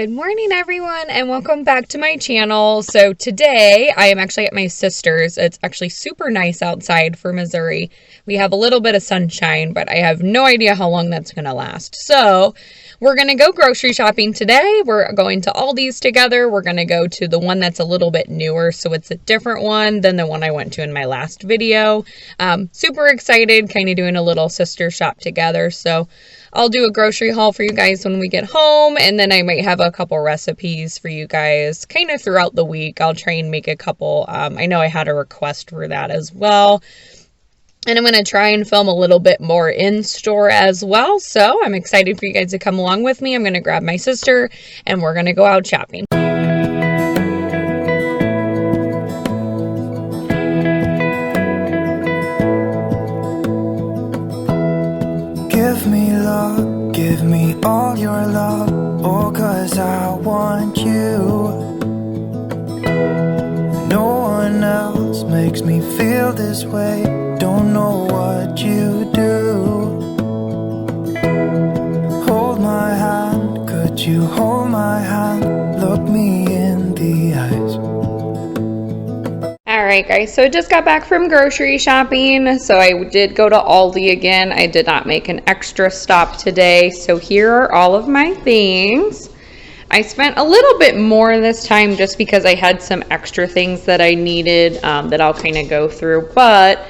Good morning, everyone, and welcome back to my channel. So today I am actually at my sister's. It's actually super nice outside for Missouri. We have a little bit of sunshine, but I have no idea how long that's going to last. So we're going to go grocery shopping today. We're going to Aldi's together. We're going to go to the one that's a little bit newer, so it's a different one than the one I went to in my last video. Super excited, kind of doing a little sister shop together. So I'll do a grocery haul for you guys when we get home, and then I might have a couple recipes for you guys kind of throughout the week. I'll try and make a couple. I know I had a request for that as well. And I'm going to try and film a little bit more in store as well. So I'm excited for you guys to come along with me. I'm going to grab my sister and we're going to go out shopping. Give me love, give me all your love, oh, 'cause I want you. No one else makes me feel this way, don't know what you do. Hold my hand, could you hold my hand, look me in the eyes. Alright guys, so I just got back from grocery shopping, so I did go to Aldi again. I did not make an extra stop today, so here are all of my things. I spent a little bit more this time just because I had some extra things that I needed that I'll kind of go through, but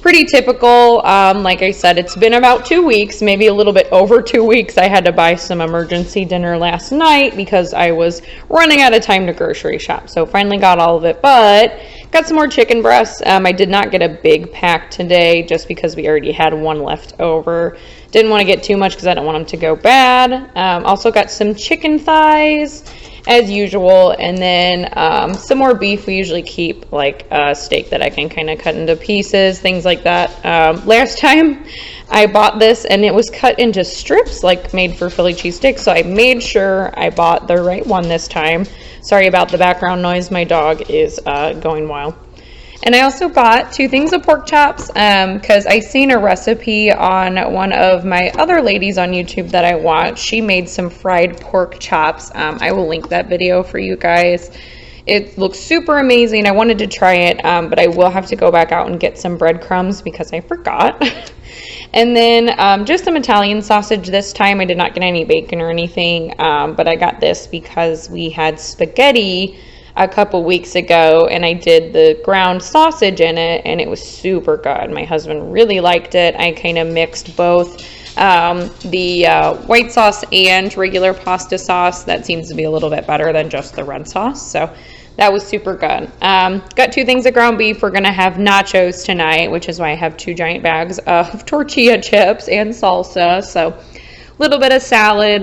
pretty typical. Like I said, it's been about 2 weeks, maybe a little bit over 2 weeks. I had to buy some emergency dinner last night because I was running out of time to grocery shop. So finally got all of it, but got some more chicken breasts. I did not get a big pack today just because we already had one left over. Didn't want to get too much because I don't want them to go bad. Also got some chicken thighs as usual, and then some more beef. We usually keep like a steak that I can kind of cut into pieces, things like that. Last time I bought this and it was cut into strips like made for Philly cheesesteak, so I made sure I bought the right one this time. Sorry about the background noise, my dog is going wild. And I also got 2 things of pork chops because I seen a recipe on one of my other ladies on YouTube that I watch. She made some fried pork chops. I will link that video for you guys. It looks super amazing. I wanted to try it, but I will have to go back out and get some breadcrumbs because I forgot. And then just some Italian sausage this time. I did not get any bacon or anything, but I got this because we had spaghetti a couple weeks ago and I did the ground sausage in it and it was super good. My husband really liked it. I kind of mixed both the white sauce and regular pasta sauce. That seems to be a little bit better than just the red sauce, so that was super good. Got 2 things of ground beef. We're gonna have nachos tonight, which is why I have 2 giant bags of tortilla chips and salsa. So little bit of salad.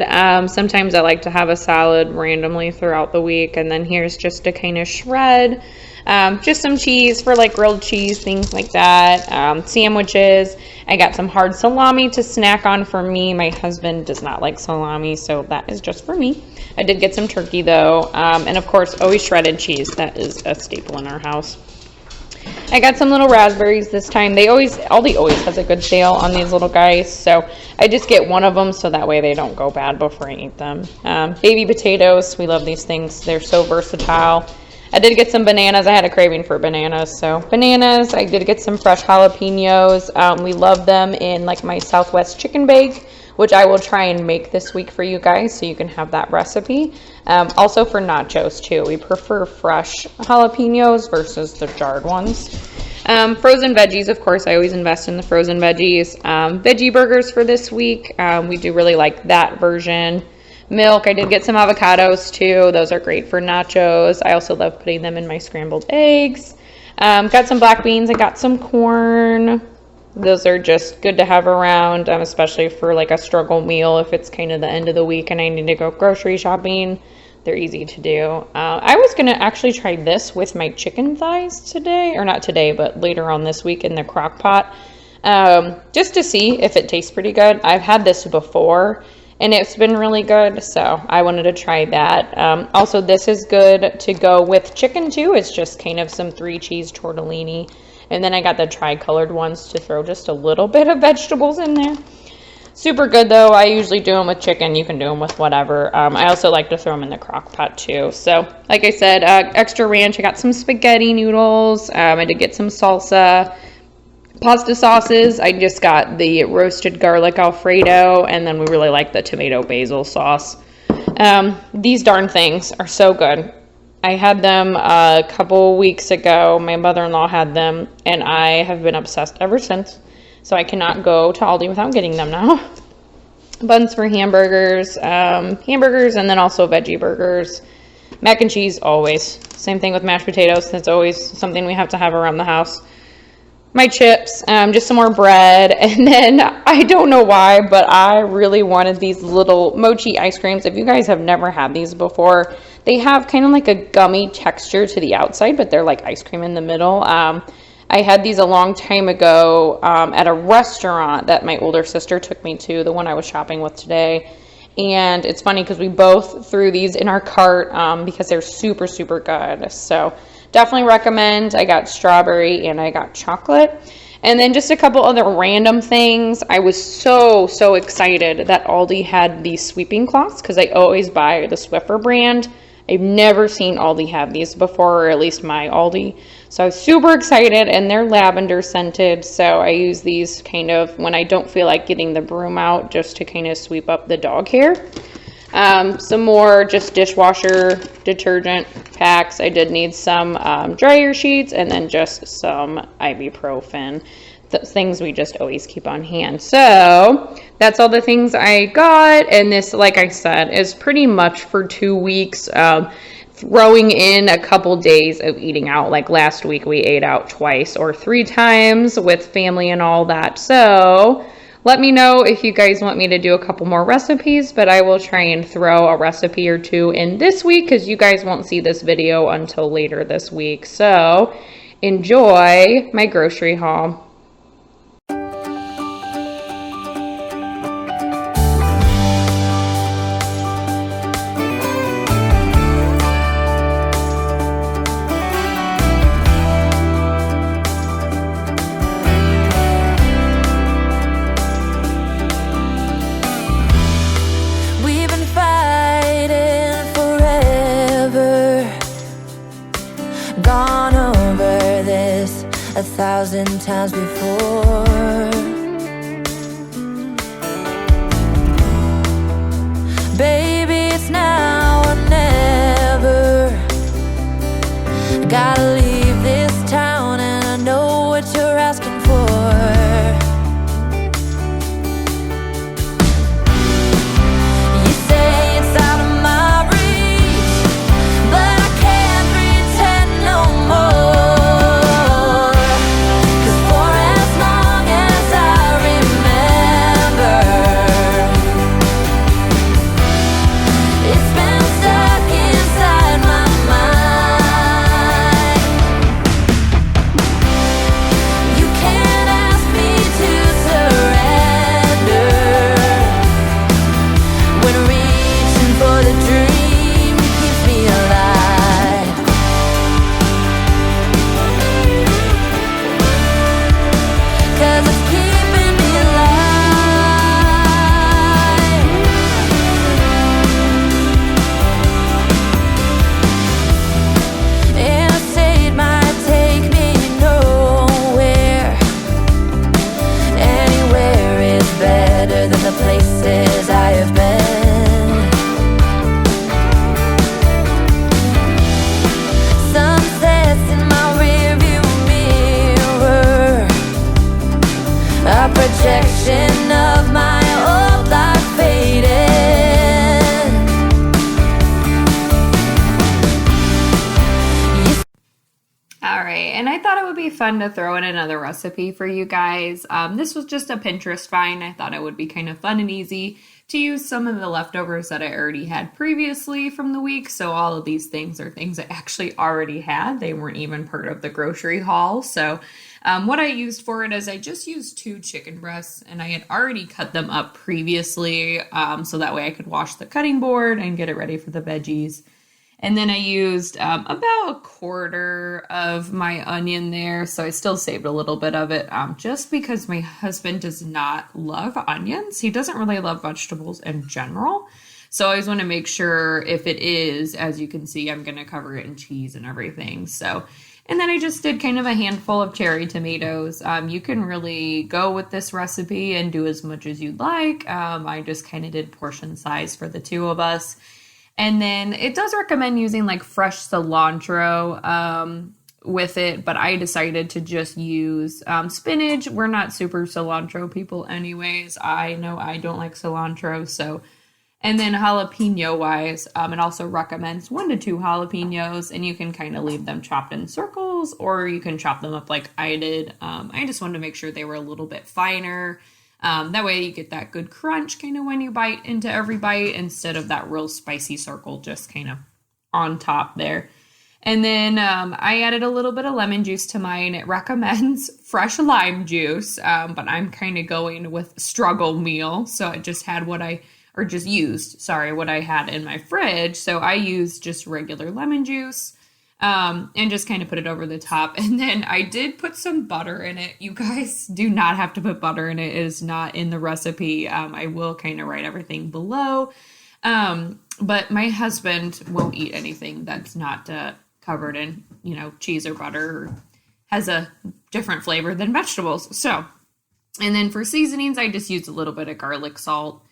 Sometimes I like to have a salad randomly throughout the week, and then here's just to kind of shred just some cheese for like grilled cheese, things like that. Sandwiches. I got some hard salami to snack on for me. My husband does not like salami, so that is just for me. I did get some turkey though, and of course always shredded cheese. That is a staple in our house. I got some little raspberries this time. Aldi always has a good sale on these little guys, so I just get one of them so that way they don't go bad before I eat them. Baby potatoes, we love these things. They're so versatile. I did get some bananas. I had a craving for bananas, so bananas. I did get some fresh jalapenos. We love them in like my Southwest chicken bake, which I will try and make this week for you guys so you can have that recipe. Also for nachos too. We prefer fresh jalapenos versus the jarred ones. Frozen veggies, of course, I always invest in the frozen veggies. Veggie burgers for this week. We do really like that version. Milk, I did get some avocados too. Those are great for nachos. I also love putting them in my scrambled eggs. Got some black beans. I got some corn. Those are just good to have around, especially for like a struggle meal if it's kind of the end of the week and I need to go grocery shopping. They're easy to do. I was going to actually try this with my chicken thighs today, or not today, but later on this week in the crock pot, just to see if it tastes pretty good. I've had this before and it's been really good, so I wanted to try that. Also, this is good to go with chicken too. It's just kind of some 3 cheese tortellini. And then I got the tri-colored ones to throw just a little bit of vegetables in there. Super good though. I usually do them with chicken. You can do them with whatever. I also like to throw them in the crock pot too. So like I said, extra ranch. I got some spaghetti noodles. I did get some salsa. Pasta sauces, I just got the roasted garlic Alfredo, and then we really like the tomato basil sauce. These darn things are so good. I had them a couple weeks ago. My mother-in-law had them, and I have been obsessed ever since. So I cannot go to Aldi without getting them now. Buns for hamburgers, and then also veggie burgers. Mac and cheese, always. Same thing with mashed potatoes. That's always something we have to have around the house. My chips, just some more bread, and then I don't know why, but I really wanted these little mochi ice creams. If you guys have never had these before, they have kind of like a gummy texture to the outside, but they're like ice cream in the middle. I had these a long time ago at a restaurant that my older sister took me to, the one I was shopping with today. And it's funny because we both threw these in our cart because they're super, super good. So definitely recommend. I got strawberry and I got chocolate. And then just a couple other random things. I was so excited that Aldi had these sweeping cloths because I always buy the Swiffer brand. I've never seen Aldi have these before, or at least my Aldi. So I was super excited, and they're lavender scented. So I use these kind of when I don't feel like getting the broom out, just to kind of sweep up the dog hair. Some more just dishwasher detergent packs. I did need some dryer sheets, and then just some ibuprofen. The things we just always keep on hand. So that's all the things I got, and this, like I said, is pretty much for 2 weeks, throwing in a couple days of eating out. Like last week we ate out twice or 3 times with family and all that. So let me know if you guys want me to do a couple more recipes, but I will try and throw a recipe or 2 in this week because you guys won't see this video until later this week. So enjoy my grocery haul. Gone over this 1,000 times before. Baby, it's now or never. Gotta leave this town, and I know what you're asking for. You say it's out of my reach, but I can't pretend no more. 'Cause for as long as I remember, it's been stuck inside my mind. You can't ask me to surrender when reaching for the dream keeps me alive. 'Cause it's keeping me alive. Interstate might take me nowhere. Anywhere is better than the places I have been. Sunsets in my rearview mirror, a projection of my old life fading. All right, and I thought it would be fun to throw in another recipe for you guys. This was just a Pinterest find. I thought it would be kind of fun and easy to use some of the leftovers that I already had previously from the week. So all of these things are things I actually already had. They weren't even part of the grocery haul. So what I used for it is I just used 2 chicken breasts, and I had already cut them up previously, so that way I could wash the cutting board and get it ready for the veggies. And then I used about a quarter of my onion there. So I still saved a little bit of it just because my husband does not love onions. He doesn't really love vegetables in general. So I always want to make sure if it is, as you can see, I'm going to cover it in cheese and everything. So, and then I just did kind of a handful of cherry tomatoes. You can really go with this recipe and do as much as you'd like. I just kind of did portion size for the two of us. And then it does recommend using like fresh cilantro with it, but I decided to just use spinach. We're not super cilantro people anyways. I know I don't like cilantro, so. And then jalapeno wise, it also recommends 1 to 2 jalapenos, and you can kind of leave them chopped in circles, or you can chop them up like I did. I just wanted to make sure they were a little bit finer. That way you get that good crunch kind of when you bite into every bite instead of that real spicy circle just kind of on top there. And then I added a little bit of lemon juice to mine. It recommends fresh lime juice, but I'm kind of going with struggle meal. So I just had what I had in my fridge. So I used just regular lemon juice. And just kind of put it over the top. And then I did put some butter in it. You guys do not have to put butter in it. It is not in the recipe. I will kind of write everything below. But my husband won't eat anything that's not covered in, cheese or butter or has a different flavor than vegetables. So, and then for seasonings, I just used a little bit of garlic salt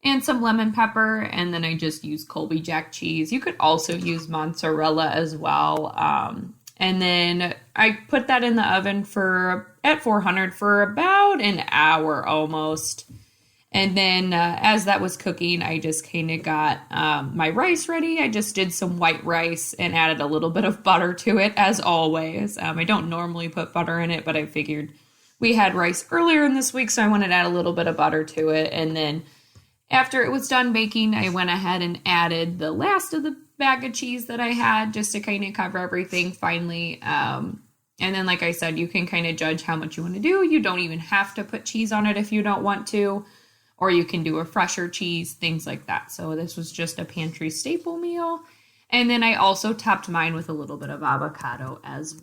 and some lemon pepper, and then I just use Colby Jack cheese. You could also use mozzarella as well. And then I put that in the oven at 400 for about an hour almost. And then as that was cooking, I just kind of got my rice ready. I just did some white rice and added a little bit of butter to it, as always. I don't normally put butter in it, but I figured we had rice earlier in this week, so I wanted to add a little bit of butter to it. And then after it was done baking, I went ahead and added the last of the bag of cheese that I had just to kind of cover everything finally. And then, like I said, you can kind of judge how much you want to do. You don't even have to put cheese on it if you don't want to, or you can do a fresher cheese, things like that. So this was just a pantry staple meal. And then I also topped mine with a little bit of avocado as